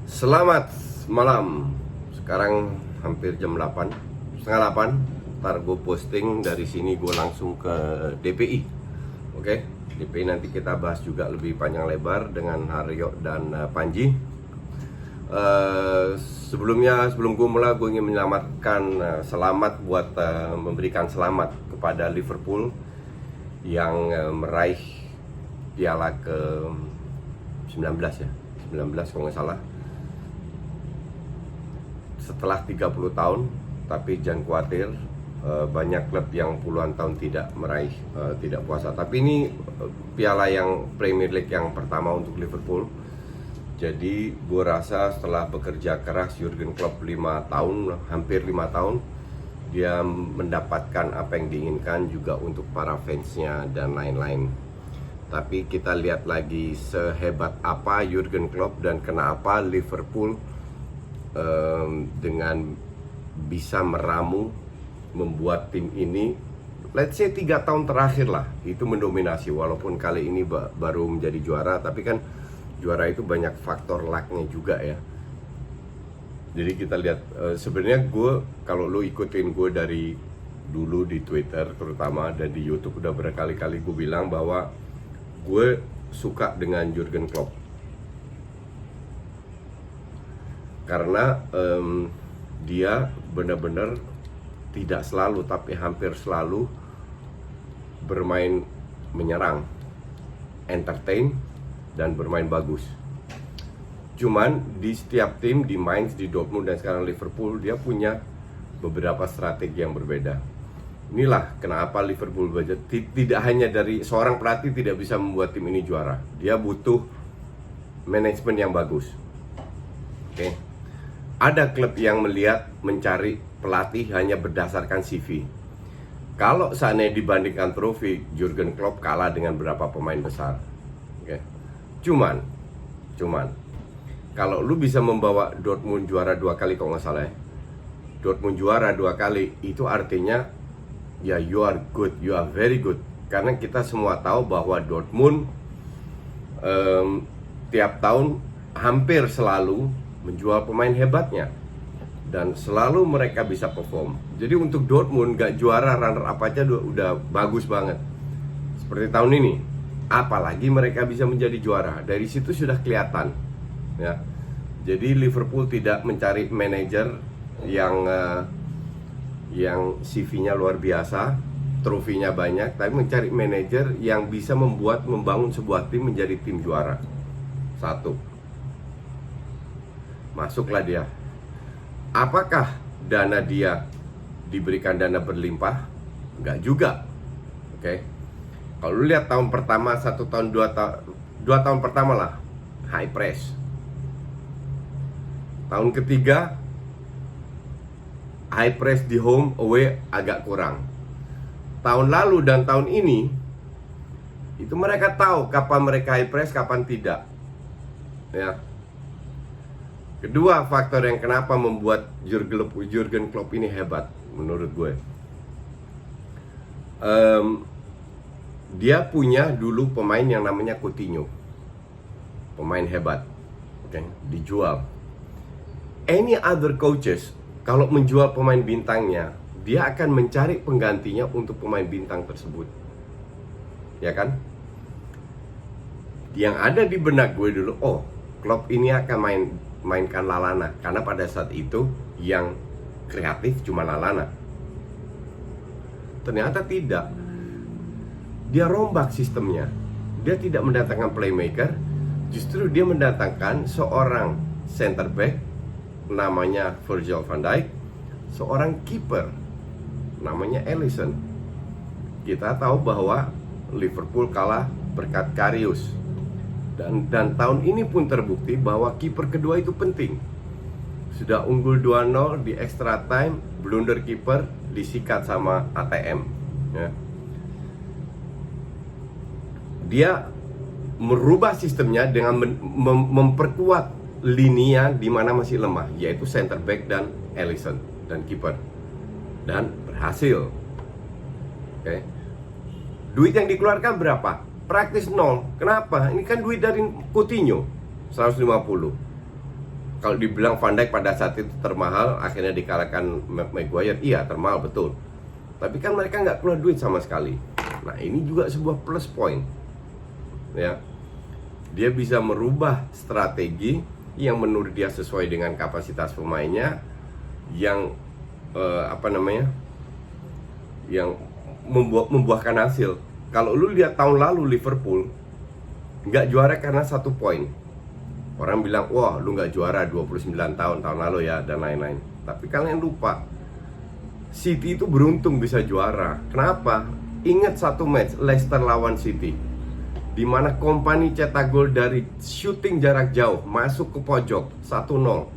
Selamat malam. Sekarang hampir jam 8, setengah 8. Ntar gue posting dari sini, gue langsung ke DPI. Oke, DPI nanti kita bahas juga lebih panjang lebar dengan Haryo dan Panji. Sebelum gue mulai, gue ingin menyelamatkan selamat buat memberikan selamat kepada Liverpool yang meraih piala ke 19 ya, 19 kalau nggak salah, setelah 30 tahun. Tapi jangan khawatir, banyak klub yang puluhan tahun tidak meraih, tidak puasa. Tapi ini piala yang Premier League yang pertama untuk Liverpool. Jadi gue rasa setelah bekerja keras Jurgen Klopp 5 tahun, hampir 5 tahun, dia mendapatkan apa yang diinginkan juga untuk para fansnya dan lain-lain. Tapi kita lihat lagi sehebat apa Jurgen Klopp dan kenapa Liverpool dengan bisa meramu membuat tim ini, let's say 3 tahun terakhir lah, itu mendominasi. Walaupun kali ini baru menjadi juara, tapi kan juara itu banyak faktor lucknya juga ya. Jadi kita lihat, sebenarnya gue, kalau lo ikutin gue dari dulu di Twitter terutama dan di YouTube, udah berkali-kali gue bilang bahwa gue suka dengan Jurgen Klopp karena dia benar-benar tidak selalu, tapi hampir selalu bermain menyerang, entertain, dan bermain bagus. Cuman di setiap tim, di Mainz, di Dortmund, dan sekarang Liverpool, dia punya beberapa strategi yang berbeda. Inilah kenapa Liverpool tidak hanya dari seorang pelatih tidak bisa membuat tim ini juara. Dia butuh manajemen yang bagus. Oke. Ada klub yang mencari pelatih hanya berdasarkan CV. Kalau seandainya dibandingkan trofi, Jurgen Klopp kalah dengan beberapa pemain besar. Oke. Cuman kalau lu bisa membawa Dortmund juara 2 kali, kalau nggak salah ya, Dortmund juara 2 kali, itu artinya ya you are good, you are very good. Karena kita semua tahu bahwa Dortmund tiap tahun hampir selalu menjual pemain hebatnya dan selalu mereka bisa perform. Jadi untuk Dortmund gak juara, runner up aja udah bagus banget. Seperti tahun ini, apalagi mereka bisa menjadi juara, dari situ sudah kelihatan ya. Jadi Liverpool tidak mencari manajer yang CV-nya luar biasa, trofinya banyak, tapi mencari manajer yang bisa membangun sebuah tim menjadi tim juara. Satu, masuklah dia. Apakah dana dia diberikan dana berlimpah? Enggak juga. Oke. Kalau lu lihat tahun pertama, 1 tahun, 2 tahun pertama lah, high press. Tahun ketiga, high press di home, away agak kurang. Tahun lalu dan tahun ini, itu mereka tahu kapan mereka high press, kapan tidak. Ya. Kedua faktor yang kenapa membuat Jurgen Klopp ini hebat menurut gue, dia punya dulu pemain yang namanya Coutinho, pemain hebat, oke, dijual. Any other coaches kalau menjual pemain bintangnya, dia akan mencari penggantinya untuk pemain bintang tersebut, ya kan? Yang ada di benak gue dulu, oh, Klopp ini akan mainkan Lallana, karena pada saat itu yang kreatif cuma Lallana. Ternyata tidak. Dia rombak sistemnya. Dia tidak mendatangkan playmaker, justru dia mendatangkan seorang center back namanya Virgil van Dijk, seorang kiper namanya Alisson. Kita tahu bahwa Liverpool kalah berkat Karius. Dan tahun ini pun terbukti bahwa kiper kedua itu penting. Sudah unggul 2-0 di extra time, blunder kiper disikat sama ATM ya. Dia merubah sistemnya dengan memperkuat lini di mana masih lemah, yaitu center back dan Alisson dan kiper, dan berhasil. Oke. Duit yang dikeluarkan berapa? Praktis nol. Kenapa? Ini kan duit dari Coutinho 150. Kalau dibilang Van Dijk pada saat itu termahal, akhirnya dikalahkan Maguire, iya termahal betul. Tapi kan mereka nggak keluar duit sama sekali. Nah ini juga sebuah plus point, ya. Dia bisa merubah strategi yang menurut dia sesuai dengan kapasitas pemainnya, yang yang membuahkan hasil. Kalau lu lihat tahun lalu Liverpool nggak juara karena 1 poin. Orang bilang, wah lu nggak juara 29 tahun lalu ya, dan lain-lain. Tapi kalian lupa, City itu beruntung bisa juara. Kenapa? Ingat satu match Leicester lawan City, di mana Kompany cetak gol dari shooting jarak jauh, masuk ke pojok 1-0.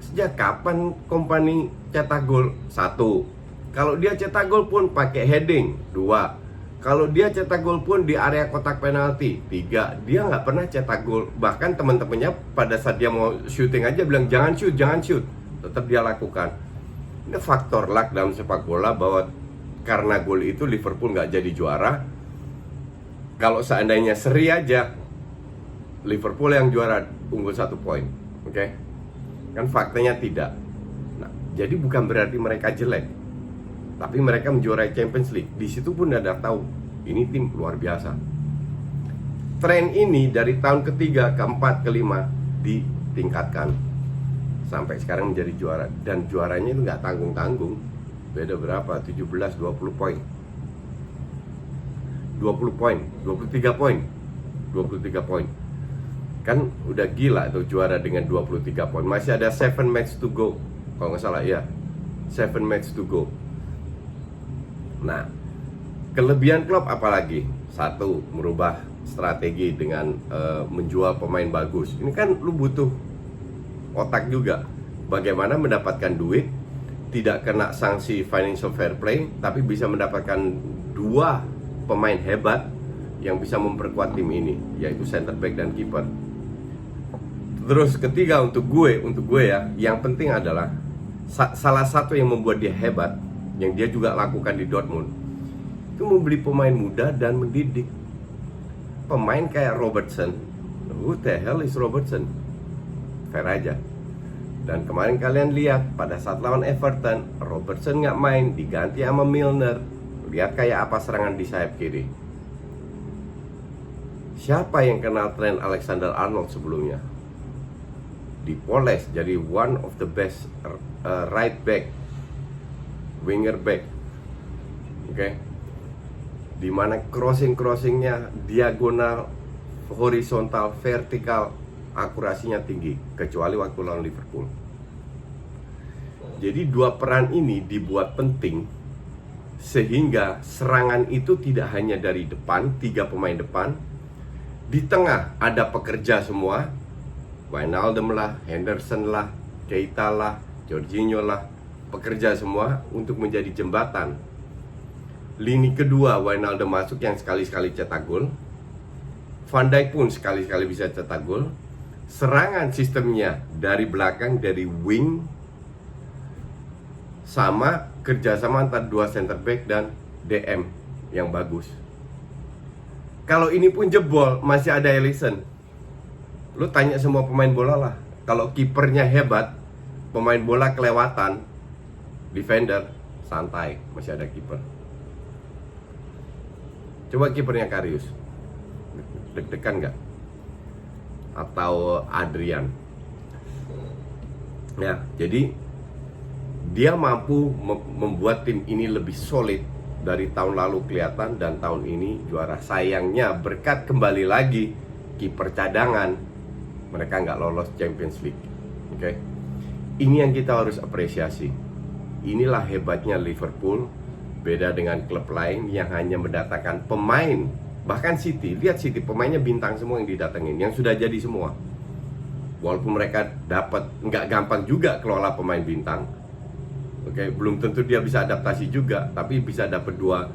Sejak kapan Kompany cetak gol? 1. Kalau dia cetak gol pun pakai heading, 2. Kalau dia cetak gol pun di area kotak penalti, 3. Dia nggak pernah cetak gol. Bahkan teman-temannya pada saat dia mau shooting aja bilang jangan shoot. Tetap dia lakukan. Ini faktor luck dalam sepak bola, bahwa karena gol itu Liverpool nggak jadi juara. Kalau seandainya seri aja, Liverpool yang juara, unggul 1 poin. Oke? Kan faktanya tidak. Nah, jadi bukan berarti mereka jelek, tapi mereka menjuarai Champions League. Di situ pun ada tahu, ini tim luar biasa. Tren ini dari tahun ketiga, keempat, kelima ditingkatkan sampai sekarang menjadi juara. Dan juaranya itu nggak tanggung-tanggung. Beda berapa? 17, 20 poin. 20 poin, 23 poin. 23 poin. Kan udah gila tuh juara dengan 23 poin. Masih ada 7 match to go. Kalau nggak salah ya, 7 match to go. Nah, kelebihan Klopp apalagi? 1, merubah strategi dengan menjual pemain bagus. Ini kan lu butuh otak juga. Bagaimana mendapatkan duit, tidak kena sanksi financial fair play, tapi bisa mendapatkan 2 pemain hebat yang bisa memperkuat tim ini, yaitu center back dan kiper. Terus ketiga, untuk gue ya, yang penting adalah salah satu yang membuat dia hebat, yang dia juga lakukan di Dortmund, itu membeli pemain muda dan mendidik. Pemain kayak Robertson, who the hell is Robertson? Fair aja. Dan kemarin kalian lihat pada saat lawan Everton, Robertson nggak main, diganti sama Milner. Lihat kayak apa serangan di sayap kiri. Siapa yang kenal tren Alexander Arnold sebelumnya? Dipoles jadi one of the best right back, winger back, oke? Dimana crossingnya diagonal, horizontal, vertikal, akurasinya tinggi, kecuali waktu lawan Liverpool. Jadi 2 peran ini dibuat penting sehingga serangan itu tidak hanya dari depan, 3 pemain depan, di tengah ada pekerja semua, Wijnaldum lah, Henderson lah, Keita lah, Jorginho lah, pekerja semua untuk menjadi jembatan. Lini kedua, Wijnaldum masuk yang sekali-sekali cetak gol. Van Dijk pun sekali-sekali bisa cetak gol. Serangan sistemnya dari belakang, dari wing, sama kerjasama antara 2 center back dan DM yang bagus. Kalau ini pun jebol, masih ada Alisson. Lu tanya semua pemain bola lah, kalau kipernya hebat, pemain bola kelewatan, defender santai, masih ada kiper. Coba kipernya Karius, deg-degan nggak? Atau Adrian? Ya, jadi dia mampu membuat tim ini lebih solid dari tahun lalu kelihatan, dan tahun ini juara. Sayangnya berkat kembali lagi kiper cadangan, mereka nggak lolos Champions League. Oke? Ini yang kita harus apresiasi. Inilah hebatnya Liverpool, beda dengan klub lain yang hanya mendatangkan pemain. Bahkan City, lihat City, pemainnya bintang semua yang didatengin, yang sudah jadi semua. Walaupun mereka dapat, nggak gampang juga kelola pemain bintang. Oke, belum tentu dia bisa adaptasi juga, tapi bisa dapat dua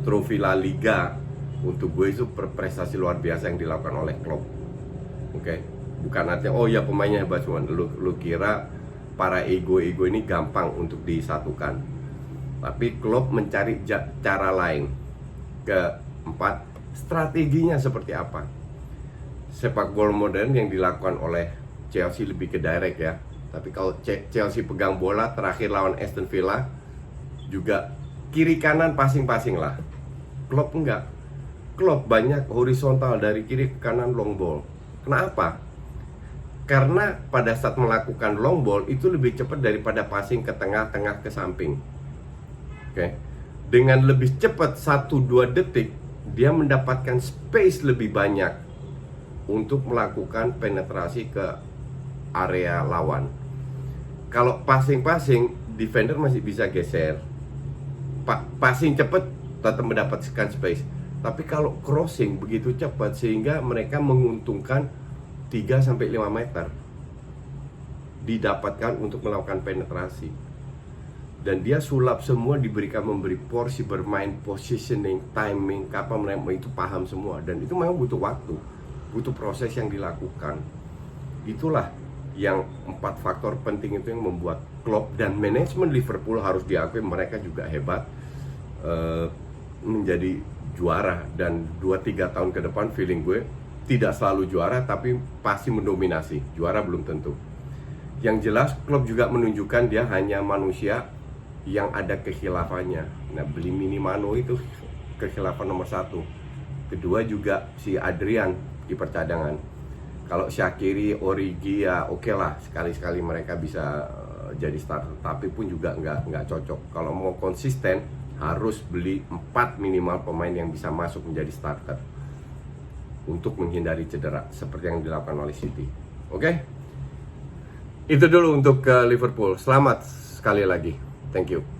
trofi La Liga. Untuk gue itu prestasi luar biasa yang dilakukan oleh Klopp. Oke, bukan artinya oh ya pemainnya hebat, cuma lu kira para ego ini gampang untuk disatukan. Tapi Klopp mencari cara lain. Keempat, strateginya seperti apa? Sepak bola modern yang dilakukan oleh Chelsea lebih ke direct ya. Tapi kalau Chelsea pegang bola terakhir lawan Aston Villa juga kiri kanan passing-passing lah. Klopp enggak. Klopp banyak horizontal dari kiri ke kanan long ball. Kenapa? Karena pada saat melakukan long ball itu lebih cepat daripada passing ke tengah-tengah ke samping. Oke. Dengan lebih cepat 1-2 detik dia mendapatkan space lebih banyak untuk melakukan penetrasi ke area lawan. Kalau passing-passing, defender masih bisa geser. Passing cepat tetap mendapatkan space. Tapi kalau crossing begitu cepat sehingga mereka menguntungkan 3-5 meter didapatkan untuk melakukan penetrasi. Dan dia sulap semua, memberi porsi bermain, positioning, timing, kapan mereka itu paham semua. Dan itu memang butuh waktu, butuh proses yang dilakukan. Itulah yang 4 faktor penting itu yang membuat Klopp dan manajemen Liverpool harus diakui mereka juga hebat menjadi juara. Dan 2-3 tahun ke depan feeling gue tidak selalu juara tapi pasti mendominasi. Juara belum tentu. Yang jelas Klopp juga menunjukkan dia hanya manusia yang ada kekhilafahnya. Nah, beli Minamino itu kekhilafan nomor 1. Kedua juga si Adrian kiper cadangan. Kalau Shaqiri, Origi ya oke lah, sekali-sekali mereka bisa jadi starter. Tapi pun juga nggak cocok. Kalau mau konsisten harus beli 4 minimal pemain yang bisa masuk menjadi starter untuk menghindari cedera seperti yang dilakukan oleh City. Oke? Itu dulu untuk Liverpool. Selamat sekali lagi. Thank you.